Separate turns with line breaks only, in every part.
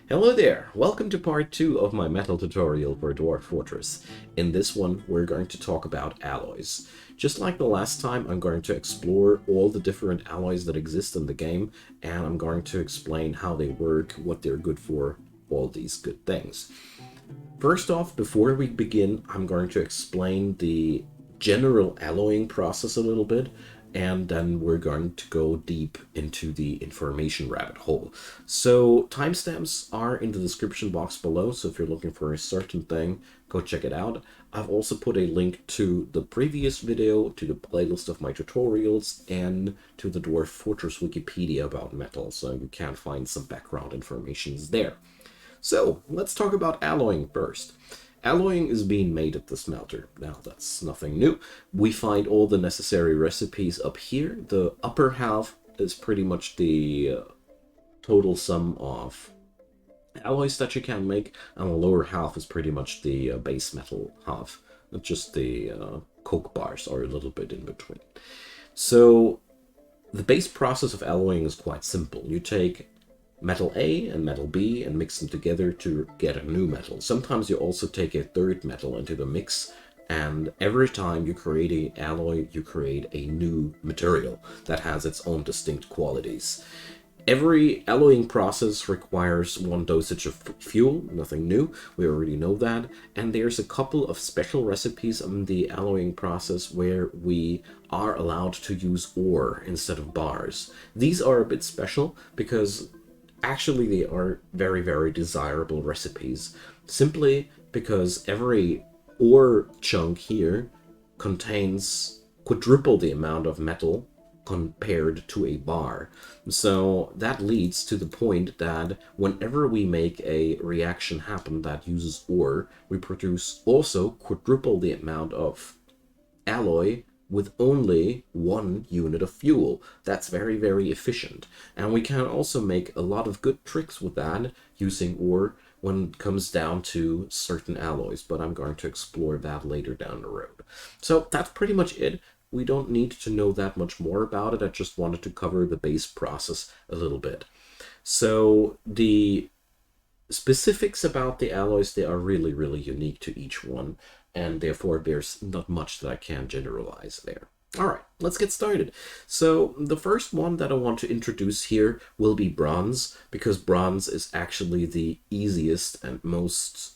Hello there! Welcome to part 2 of my metal tutorial for Dwarf Fortress. In this one, we're going to talk about alloys. Just like the last time, I'm going to explore all the different alloys that exist in the game, and I'm going to explain how they work, what they're good for, all these good things. First off, before we begin, I'm going to explain the general alloying process a little bit, and then we're going to go deep into the information rabbit hole. So timestamps are in the description box below, so if you're looking for a certain thing, go check it out. I've also put a link to the previous video, to the playlist of my tutorials, and to the Dwarf Fortress Wikipedia about metal, so you can find some background information there. So let's talk about alloying first. Alloying is being made at the smelter. Now that's nothing new. We find all the necessary recipes up here. The upper half is pretty much the total sum of alloys that you can make, and the lower half is pretty much the base metal half. Just the coke bars are a little bit in between. So the base process of alloying is quite simple. You take metal A and metal B and mix them together to get a new metal. Sometimes you also take a third metal into the mix, and every time you create an alloy, you create a new material that has its own distinct qualities. Every alloying process requires one dosage of fuel, nothing new, we already know that, and there's a couple of special recipes in the alloying process where we are allowed to use ore instead of bars. These are a bit special because actually they are very, very desirable recipes, simply because every ore chunk here contains quadruple the amount of metal compared to a bar. So that leads to the point that whenever we make a reaction happen that uses ore, we produce also quadruple the amount of alloy with only 1 unit of fuel. That's very, very efficient. And we can also make a lot of good tricks with that using ore when it comes down to certain alloys, but I'm going to explore that later down the road. So that's pretty much it. We don't need to know that much more about it. I just wanted to cover the base process a little bit. So the specifics about the alloys, they are really, really unique to each one, and therefore there's not much that I can generalize there. All right, let's get started. So the first one that I want to introduce here will be bronze, because bronze is actually the easiest and most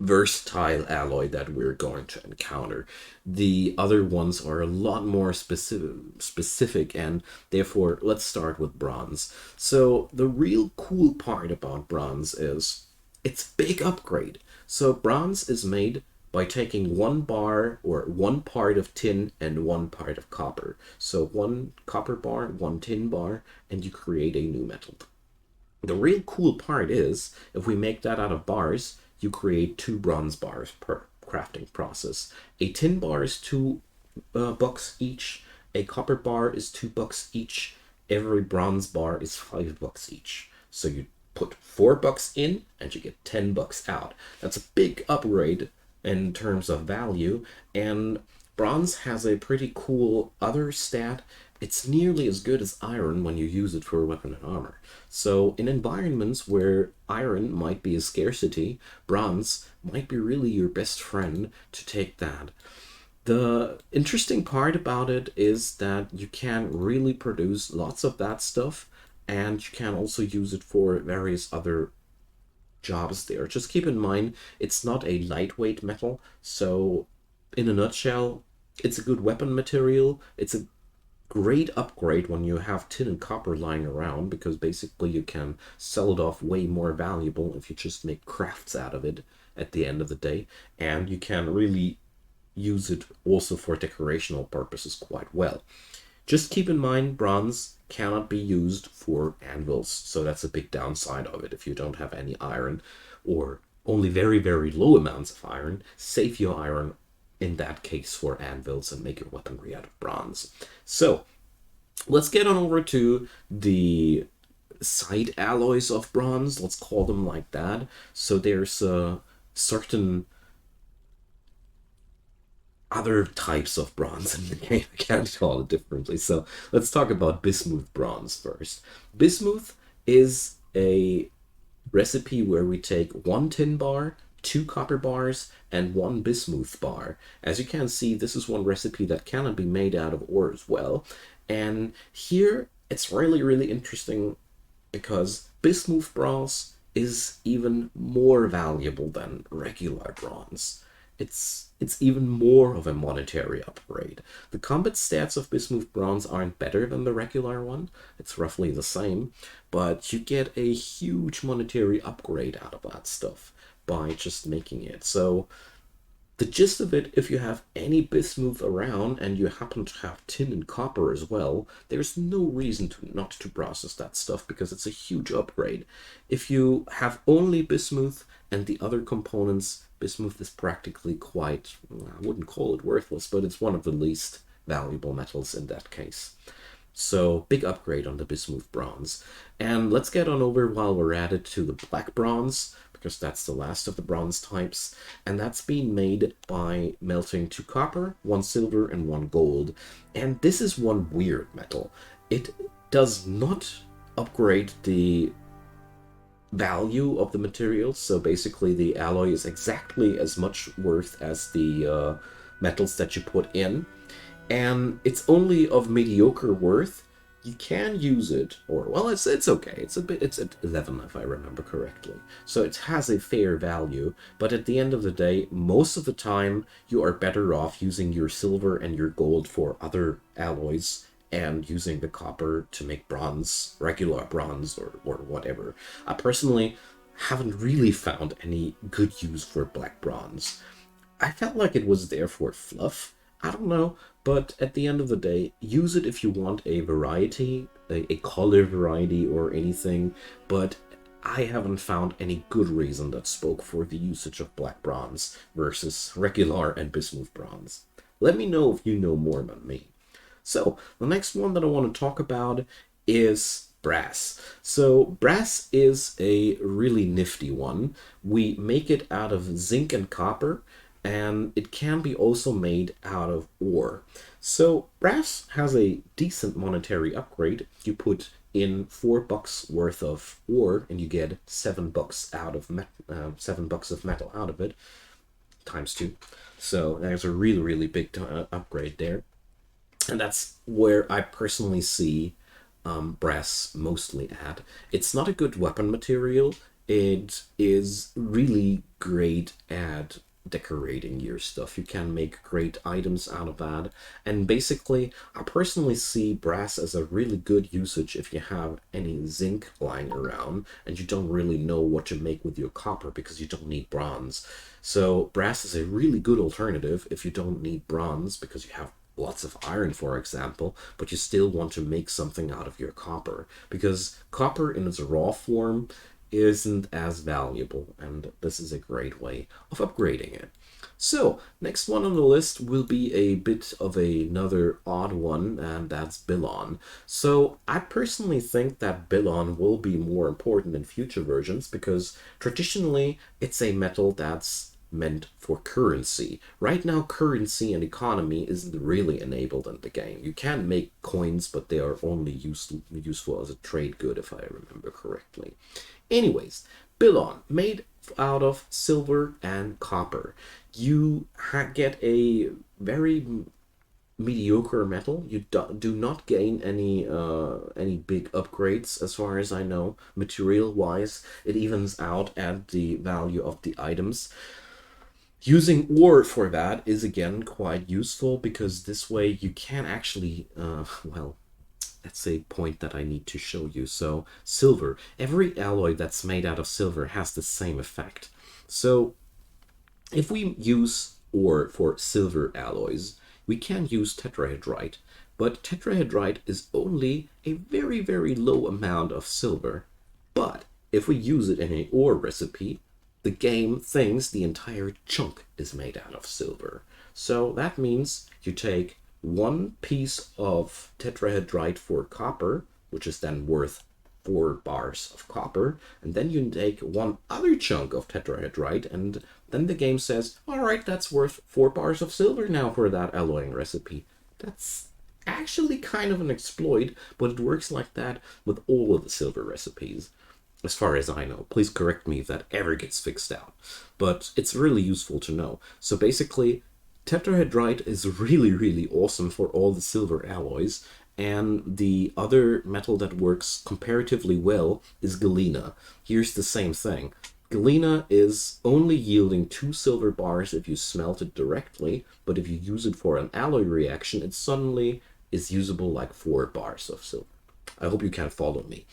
versatile alloy that we're going to encounter. The other ones are a lot more specific, and therefore let's start with bronze. So the real cool part about bronze is its big upgrade. So bronze is made by taking 1 bar or 1 part of tin and 1 part of copper. So 1 copper bar, 1 tin bar, and you create a new metal. The real cool part is if we make that out of bars, you create 2 bronze bars per crafting process. A tin bar is $2 each. A copper bar is $2 each. Every bronze bar is $5 each. So you put $4 in and you get $10 out. That's a big upgrade in terms of value, and bronze has a pretty cool other stat. It's nearly as good as iron when you use it for weapon and armor. So in environments where iron might be a scarcity, bronze might be really your best friend to take that. The interesting part about it is that you can really produce lots of that stuff, and you can also use it for various other jobs there. Just keep in mind, it's not a lightweight metal, so in a nutshell, it's a good weapon material. It's a great upgrade when you have tin and copper lying around, because basically you can sell it off way more valuable if you just make crafts out of it at the end of the day, and you can really use it also for decorational purposes quite well. Just keep in mind, bronze cannot be used for anvils, so that's a big downside of it. If you don't have any iron or only very, very low amounts of iron, save your iron in that case for anvils and make your weaponry out of bronze. So let's get on over to the side alloys of bronze, let's call them like that. So there's a certain other types of bronze in the game. I can't call it differently. So let's talk about Bismuth Bronze first. Bismuth is a recipe where we take 1 tin bar, 2 copper bars, and 1 bismuth bar. As you can see, this is one recipe that cannot be made out of ore as well. And here it's really, really interesting because bismuth bronze is even more valuable than regular bronze. It's even more of a monetary upgrade. The combat stats of Bismuth Bronze aren't better than the regular one. It's roughly the same, but you get a huge monetary upgrade out of that stuff by just making it. So the gist of it, if you have any bismuth around and you happen to have tin and copper as well, there's no reason to not to process that stuff because it's a huge upgrade. If you have only bismuth and the other components, bismuth is practically quite, I wouldn't call it worthless, but it's one of the least valuable metals in that case. So big upgrade on the Bismuth Bronze. And let's get on over while we're at it to the Black Bronze, because that's the last of the bronze types. And that's being made by melting 2 copper, 1 silver, and 1 gold. And this is one weird metal. It does not upgrade the value of the material, so basically the alloy is exactly as much worth as the metals that you put in, and it's only of mediocre worth. You can use it, or well, it's okay. It's at 11 if I remember correctly, so it has a fair value. But at the end of the day, most of the time you are better off using your silver and your gold for other alloys and using the copper to make bronze, regular bronze, or whatever. I personally haven't really found any good use for black bronze. I felt like it was there for fluff. I don't know, but at the end of the day, use it if you want a variety, a color variety or anything, but I haven't found any good reason that spoke for the usage of black bronze versus regular and bismuth bronze. Let me know if you know more than me. So, the next one that I want to talk about is brass. So, brass is a really nifty one. We make it out of zinc and copper, and it can be also made out of ore. So, brass has a decent monetary upgrade. You put in $4 worth of ore, and you get $7 out of $7 of metal out of it, times 2. So, there's a really, really big upgrade there. And that's where I personally see brass mostly at. It's not a good weapon material. It is really great at decorating your stuff. You can make great items out of that. And basically, I personally see brass as a really good usage if you have any zinc lying around and you don't really know what to make with your copper because you don't need bronze. So brass is a really good alternative if you don't need bronze because you have lots of iron, for example, but you still want to make something out of your copper, because copper in its raw form isn't as valuable, and this is a great way of upgrading it. So, next one on the list will be a bit of another odd one, and that's Billon. So, I personally think that Billon will be more important in future versions, because traditionally it's a metal that's meant for currency. Right now, currency and economy isn't really enabled in the game. You can make coins, but they are only useful as a trade good, if I remember correctly. Anyways, Billon, made out of silver and copper. You get a very mediocre metal. You do not gain any big upgrades as far as I know, material wise. It evens out at the value of the items. Using ore for that is again quite useful because this way you can actually, well, that's a point that I need to show you. So silver, every alloy that's made out of silver has the same effect. So if we use ore for silver alloys, we can use tetrahedrite, but tetrahedrite is only a very, very low amount of silver. But if we use it in an ore recipe, the game thinks the entire chunk is made out of silver. So that means you take one piece of tetrahedrite for copper, which is then worth 4 bars of copper, and then you take one other chunk of tetrahedrite, and then the game says, all right, that's worth 4 bars of silver now for that alloying recipe. That's actually kind of an exploit, but it works like that with all of the silver recipes. as far as I know. Please correct me if that ever gets fixed out. But it's really useful to know. So basically, tetrahedrite is really, really awesome for all the silver alloys. And the other metal that works comparatively well is galena. Here's the same thing. Galena is only yielding 2 silver bars if you smelt it directly, but if you use it for an alloy reaction, it suddenly is usable like 4 bars of silver. I hope you can follow me.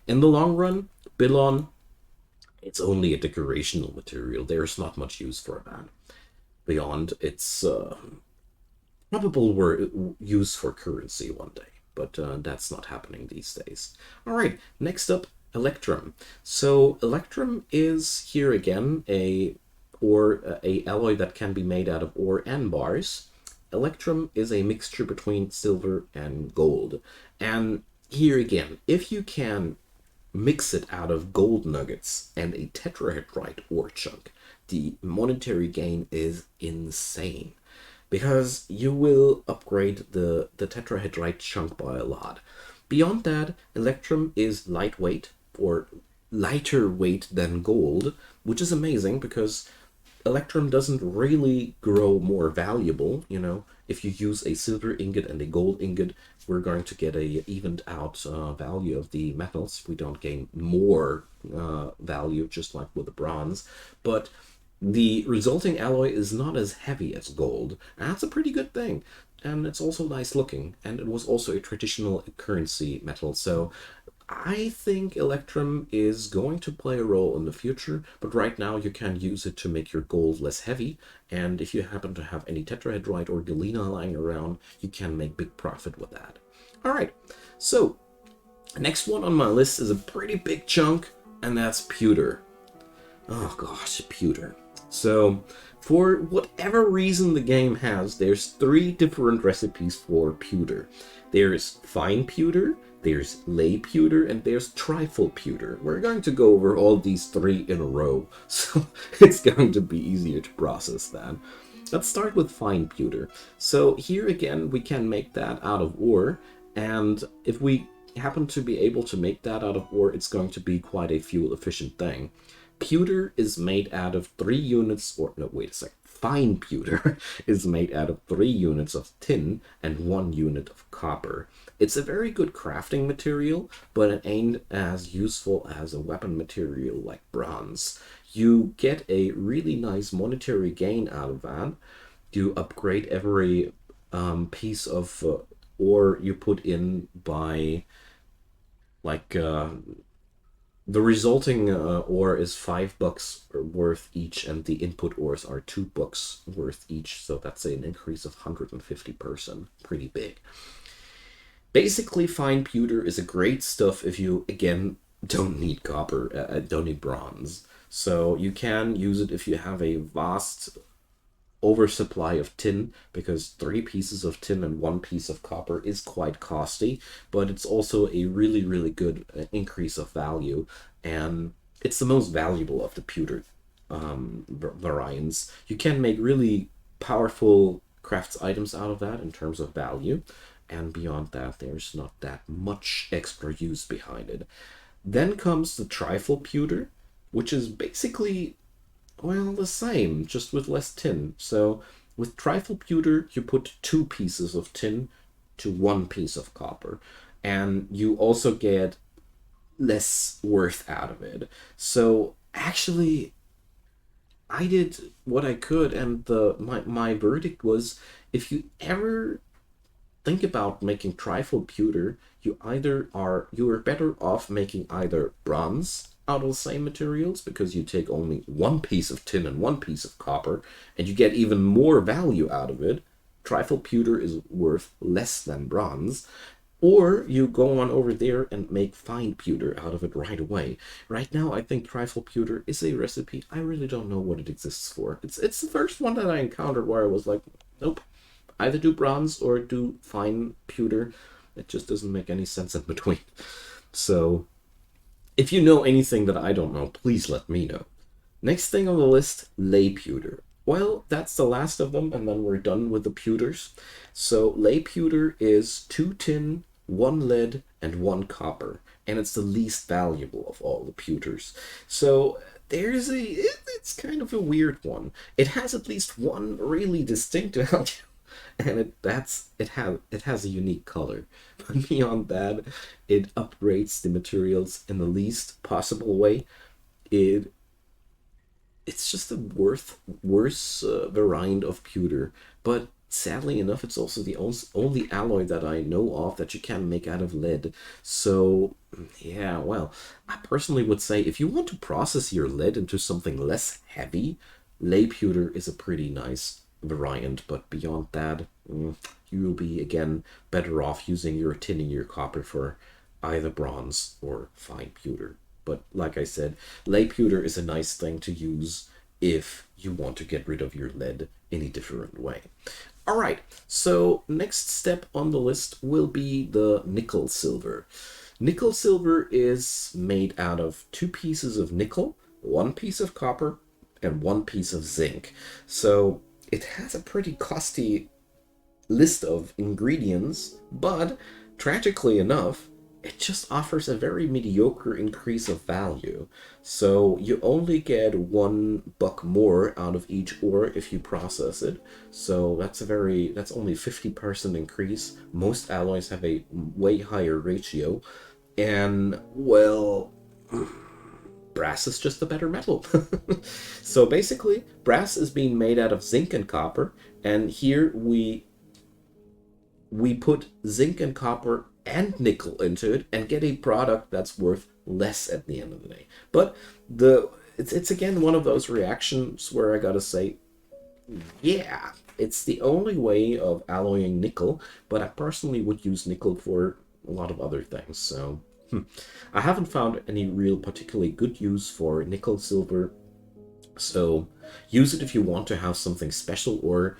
In the long run, Billon, it's only a decorational material. There's not much use for that. Beyond its probable use for currency one day, but that's not happening these days. All right, next up, Electrum. So Electrum is here again a alloy that can be made out of ore and bars. Electrum is a mixture between silver and gold. And here again, if you can mix it out of gold nuggets and a tetrahedrite ore chunk, the monetary gain is insane because you will upgrade the tetrahedrite chunk by a lot. Beyond that, Electrum is lightweight, or lighter weight than gold, which is amazing because Electrum doesn't really grow more valuable. If you use a silver ingot and a gold ingot, we're going to get a evened out value of the metals. We don't gain more value, just like with the bronze. But the resulting alloy is not as heavy as gold. And that's a pretty good thing. And it's also nice looking. And it was also a traditional currency metal. So I think Electrum is going to play a role in the future, but right now you can use it to make your gold less heavy, and if you happen to have any tetrahedrite or galena lying around, you can make big profit with that. Alright, so next one on my list is a pretty big chunk, and that's pewter. Oh gosh, pewter. So, for whatever reason the game has, there's 3 different recipes for pewter. There's fine pewter, there's lay pewter, and there's trifle pewter. We're going to go over all these 3 in a row, so it's going to be easier to process that. Let's start with fine pewter. So here again, we can make that out of ore, and if we happen to be able to make that out of ore, it's going to be quite a fuel efficient thing. Pewter is made out of 3 units, or no, wait a sec. Fine pewter is made out of 3 units of tin and 1 unit of copper. It's a very good crafting material, but it ain't as useful as a weapon material like bronze. You get a really nice monetary gain out of that. You upgrade every piece of ore you put in by like the resulting ore is $5 worth each, and the input ores are $2 worth each, so that's an increase of 150%. Pretty big. Basically, fine pewter is a great stuff if you, again, don't need copper, don't need bronze. So you can use it if you have a vast oversupply of tin, because 3 pieces of tin and 1 piece of copper is quite costly, but it's also a really, really good increase of value, and it's the most valuable of the pewter variants. You can make really powerful crafts items out of that in terms of value, and beyond that, there's not that much extra use behind it. Then comes the trifle pewter, which is basically, well, the same, just with less tin. So with trifle pewter, you put 2 pieces of tin to 1 piece of copper, and you also get less worth out of it. So actually, I did what I could, and my verdict was, if you ever think about making trifle pewter, you are better off making either bronze out of the same materials, because you take only 1 piece of tin and 1 piece of copper, and you get even more value out of it. Trifle pewter is worth less than bronze. Or you go on over there and make fine pewter out of it right away. Right now, I think trifle pewter is a recipe. I really don't know what it exists for. It's the first one that I encountered where I was like, nope, either do bronze or do fine pewter. It just doesn't make any sense in between. So if you know anything that I don't know, please let me know. Next thing on the list, lay pewter. Well, that's the last of them, and then we're done with the pewters. So lay pewter is 2 tin, 1 lead, and 1 copper. and it's the least valuable of all the pewters. So it's kind of a weird one. It has at least one really distinct value, and it has a unique color. But beyond that, it upgrades the materials in the least possible way. It it's just a worse variant of pewter, but sadly enough, it's also the only alloy that I know of that you can make out of lead. So, yeah, well, I personally would say if you want to process your lead into something less heavy, lay pewter is a pretty nice variant, but beyond that, you will be again better off using your tin and your copper for either bronze or fine pewter. But like I said, lay pewter is a nice thing to use if you want to get rid of your lead in a different way. All right, so next step on the list will be the nickel silver. Nickel silver is made out of 2 pieces of nickel, 1 piece of copper, and 1 piece of zinc. So it has a pretty costly list of ingredients, but tragically enough, it just offers a very mediocre increase of value. So you only get $1 more out of each ore if you process it. So that's only 50% increase. Most alloys have a way higher ratio. And well, brass is just a better metal. So basically, brass is being made out of zinc and copper, and here we put zinc and copper and nickel into it and get a product that's worth less at the end of the day. But it's again one of those reactions where I gotta say, yeah, it's the only way of alloying nickel, but I personally would use nickel for a lot of other things. So I haven't found any real particularly good use for nickel silver. So use it if you want to have something special, or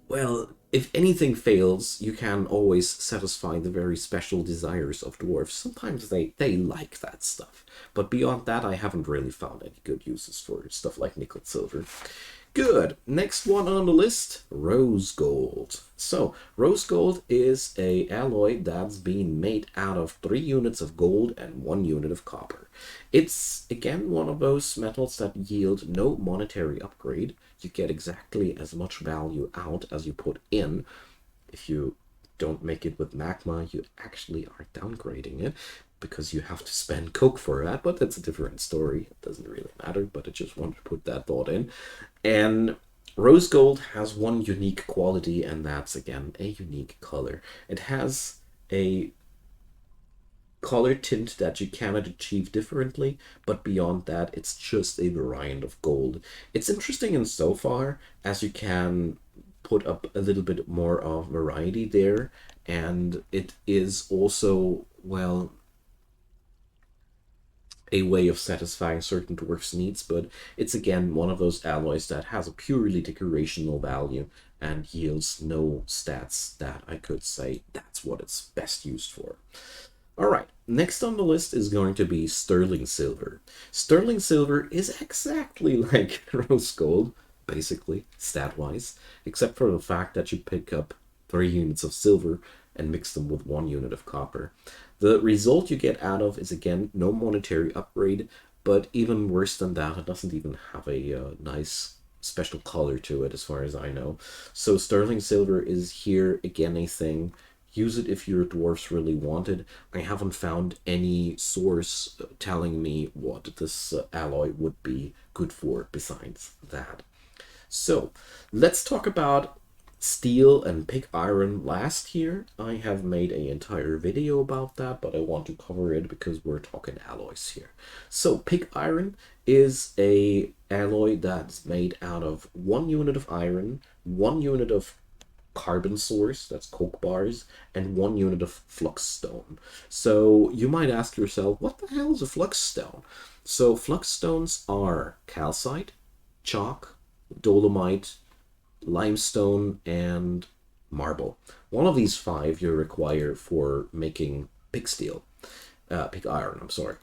well, if anything fails, you can always satisfy the very special desires of dwarves. Sometimes they like that stuff. But beyond that, I haven't really found any good uses for stuff like nickel silver. Good. Next one on the list, rose gold. So, rose gold is a alloy that's being made out of 3 units of gold and 1 unit of copper. It's, again, one of those metals that yield no monetary upgrade. You get exactly as much value out as you put in. If you don't make it with magma, you actually are downgrading it, because you have to spend coke for that, but that's a different story. It doesn't really matter, but I just wanted to put that thought in. And rose gold has one unique quality, and that's, again, a unique color. It has a color tint that you cannot achieve differently, but beyond that, it's just a variant of gold. It's interesting in so far as you can put up a little bit more of variety there, and it is also, well, a way of satisfying certain dwarfs' needs, but it's again one of those alloys that has a purely decorational value and yields no stats that I could say that's what it's best used for. Alright, next on the list is going to be sterling silver. Sterling silver is exactly like rose gold, basically, stat-wise, except for the fact that you pick up 3 units of silver and mix them with 1 unit of copper. The result you get out of is, again, no monetary upgrade, but even worse than that, it doesn't even have a nice special color to it as far as I know. So sterling silver is here, again, a thing. Use it if your dwarfs really want it. I haven't found any source telling me what this alloy would be good for besides that. So let's talk about steel and pig iron last here. I have made an entire video about that, but I want to cover it because we're talking alloys here. So pig iron is a alloy that's made out of 1 unit of iron, 1 unit of carbon source, that's coke bars, and 1 unit of flux stone. So you might ask yourself, what the hell is a flux stone? So flux stones are calcite, chalk, dolomite, limestone, and marble. One of these 5 you require for making pig iron, I'm sorry.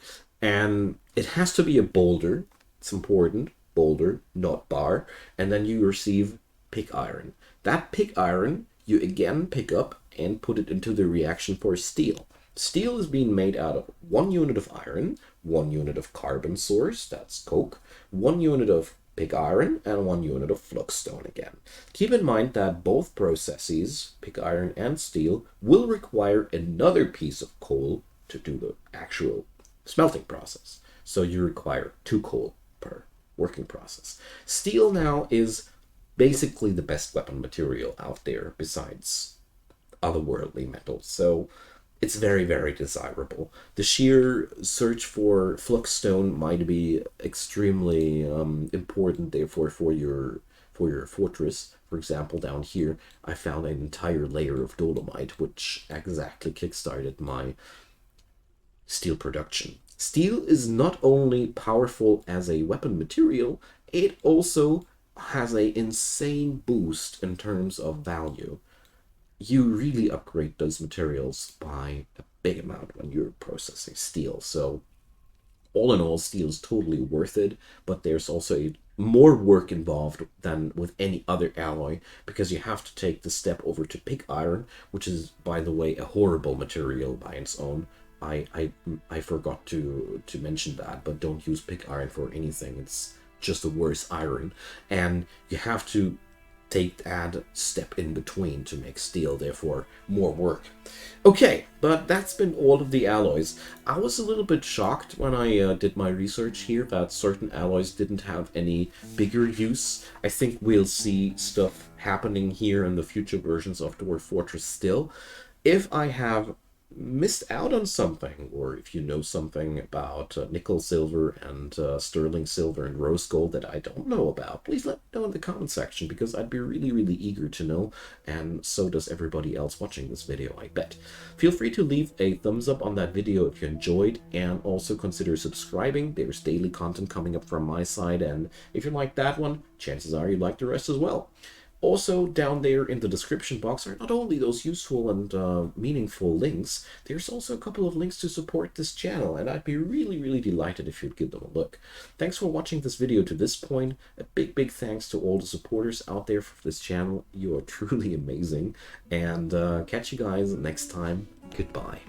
And it has to be a boulder, it's important, boulder, not bar, and then you receive pig iron. That pig iron you again pick up and put it into the reaction for steel. Steel is being made out of 1 unit of iron, 1 unit of carbon source, that's coke, 1 unit of pig iron, and 1 unit of flux-stone again. Keep in mind that both processes, pig iron and steel, will require another piece of coal to do the actual smelting process. So you require 2 coal per working process. Steel now is basically the best weapon material out there besides otherworldly metals. So it's very, very desirable. The sheer search for flux-stone might be extremely important, therefore, for your fortress. For example, down here, I found an entire layer of dolomite, which exactly kickstarted my steel production. Steel is not only powerful as a weapon material, it also has an insane boost in terms of value. You really upgrade those materials by a big amount when you're processing steel. So all in all, steel is totally worth it, but there's also more work involved than with any other alloy, because you have to take the step over to pig iron, which is, by the way, a horrible material by its own. I forgot to mention that, but don't use pig iron for anything. It's just a worse iron, and you have to take that step in between to make steel, therefore more work. Okay, but that's been all of the alloys. I was a little bit shocked when I did my research here that certain alloys didn't have any bigger use. I think we'll see stuff happening here in the future versions of Dwarf Fortress still. If I have missed out on something, or if you know something about nickel, silver, and sterling silver and rose gold that I don't know about, please let me know in the comment section, because I'd be really, really eager to know, and so does everybody else watching this video, I bet. Feel free to leave a thumbs up on that video if you enjoyed, and also consider subscribing. There's daily content coming up from my side, and if you like that one, chances are you like the rest as well. Also, down there in the description box are not only those useful and meaningful links, there's also a couple of links to support this channel, and I'd be really, really delighted if you'd give them a look. Thanks for watching this video to this point. A big, big thanks to all the supporters out there for this channel. You are truly amazing, and catch you guys next time. Goodbye.